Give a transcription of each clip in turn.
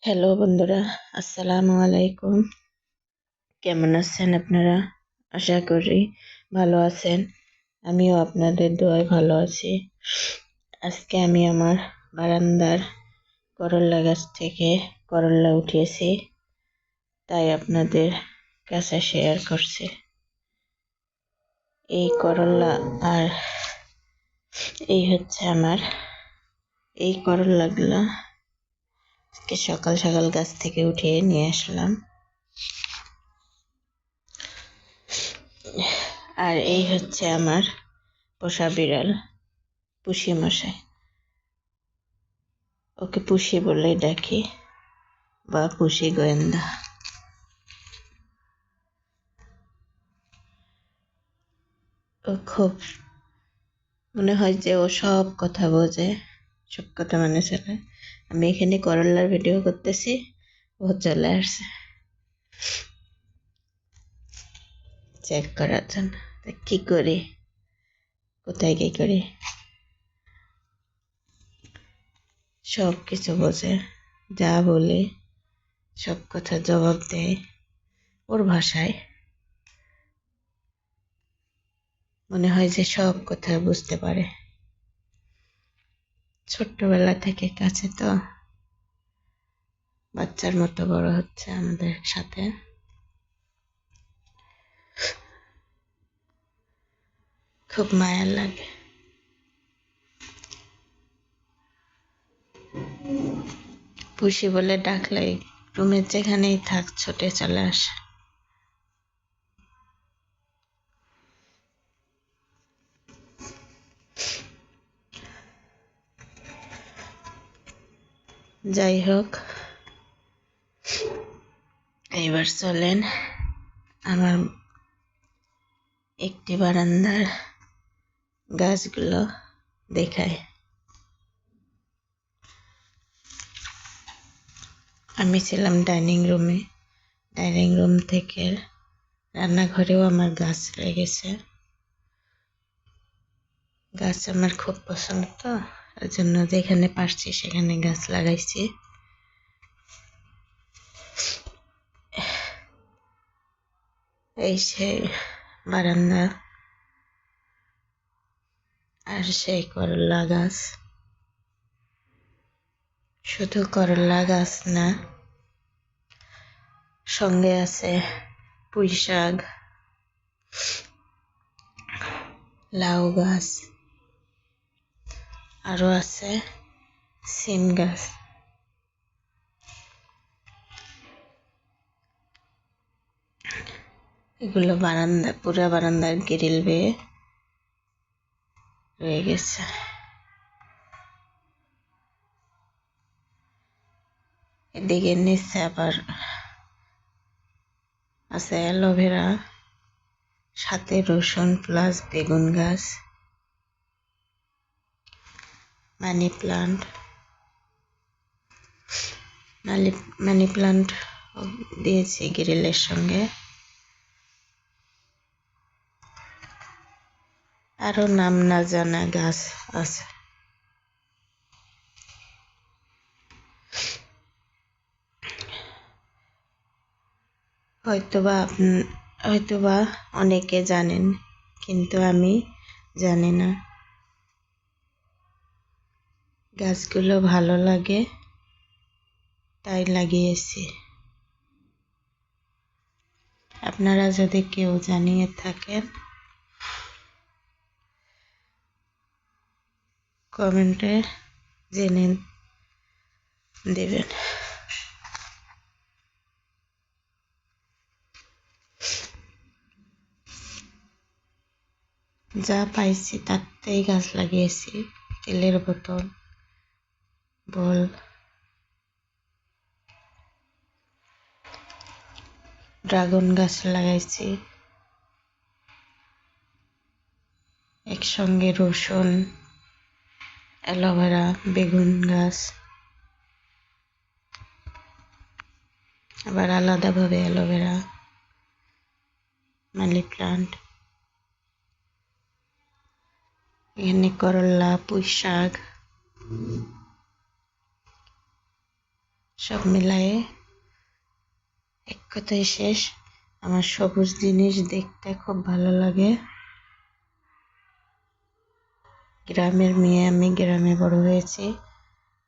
Hello বন্ধুরা, আসসালামু আলাইকুম। কেমন আছেন আপনারা? আশা করি ভালো আছেন। আমিও আপনাদের দোয়ায় ভালো আছি। আজকে আমি আমার বারান্দার করল্লা গাছ থেকে করল্লা উঠিয়েছি, তাই আপনাদের কাছে শেয়ার করছি। এই করল্লা আর এই হচ্ছে আমার এই করল্লাগুলো আজকে সকাল সকাল গাছ থেকে উঠিয়ে নিয়ে আসলাম। আর এই হচ্ছে আমার পোষা বিড়াল পুষি মশাই। ওকে পুষি বলে ডাকি বা পুষি গোয়েন্দা। ও খুব মনে হয় যে ও সব কথা বোঝে, সব কথা মানে চলে। আমি এখানে করল্লার ভিডিও করতেছি, ও চলে আসছে চেক করার জন্য। কি করি, কোথায় কি করি, সব কিছু বোঝে। যা বলে সব কথা জবাব দেয় ওর ভাষায়। মনে হয় যে সব কথা বুঝতে পারে। ছোট্টবেলা থেকে কাছে তো, বাচ্চার মতো বড় হচ্ছে আমাদের সাথে। খুব মায়া লাগে। পুষি বলে ডাকলেই রুমের যেখানেই থাক ছুটে চলে আসে। যাই হোক, এইবার চলেন আমার একটি বারান্দার গাছগুলো দেখায়। আমি ছিলাম ডাইনিং রুমে, ডাইনিং রুম থেকে রান্নাঘরেও আমার গাছ লেগেছে। গাছ আমার খুব পছন্দ, তো ওই জন্য যেখানে পারছি সেখানে গাছ লাগাইছি। এই সেই বারান্দা, আর সেই করলা গাছ। শুধু করলা গাছ না, সঙ্গে আছে পুঁই শাক, লাউ গাছ, আরো আছে সিম গাছ। এগুলো বারান্দা, পুরা বারান্দার গ্রিল বেয়ে রয়ে গেছে। এদিকে নিচে আবার আছে অ্যালোভেরা, সাথে রসুন প্লাস বেগুন গাছ, মানি প্লান্ট। মানি প্লান্ট দিয়েছি গ্রিলের সঙ্গে। আরো নাম না জানা গাছ আছে। হয়তোবা অনেকে জানেন, কিন্তু আমি জানি না। গাছগুলো ভালো লাগে তাই লাগিয়েছি। আপনারা যদি কেউ জানিয়ে থাকেন কমেন্টে জেনে দেবেন। যা পাইছি তাতেই গাছ লাগিয়েছি। তেলের বোতল, বল, ড্রাগন গাছ লাগাইছি। একসঙ্গে রসুন, অ্যালোভেরা, বেগুন গাছ, আবার আলাদাভাবে অ্যালোভেরা, মানি প্লান্ট, এখানে করলা, পুঁই শাক, সব মিলায়ে এক কথায় শেষ, আমার সবুজ জিনিস দেখতে খুব ভালো লাগে। গ্রামের মেয়ে, আমি গ্রামে বড় হয়েছি,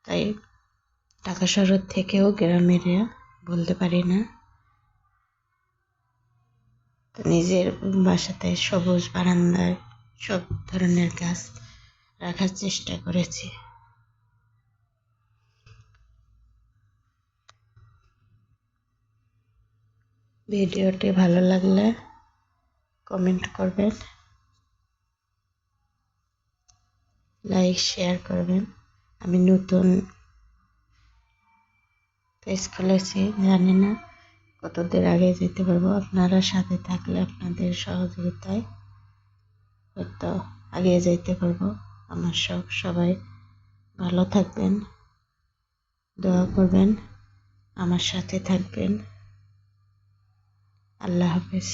তাই ঢাকা শহর থেকেও গ্রামের বলতে পারি না। তো নিজের বাসাতে সবুজ বারান্দায় সব ধরনের গাছ রাখার চেষ্টা করেছি। ভিডিওটি ভালো লাগলে কমেন্ট করবেন, লাইক শেয়ার করবেন। আমি নতুন পেজ খুলেছি, জানি না কতদূর আগে যেতে পারবো। আপনারা সাথে থাকলে, আপনাদের সহযোগিতায় হয়তো আগে যেতে পারবো। আমার সবাই ভালো থাকবেন, দোয়া করবেন, আমার সাথে থাকবেন। আল্লাহ হাফেজ।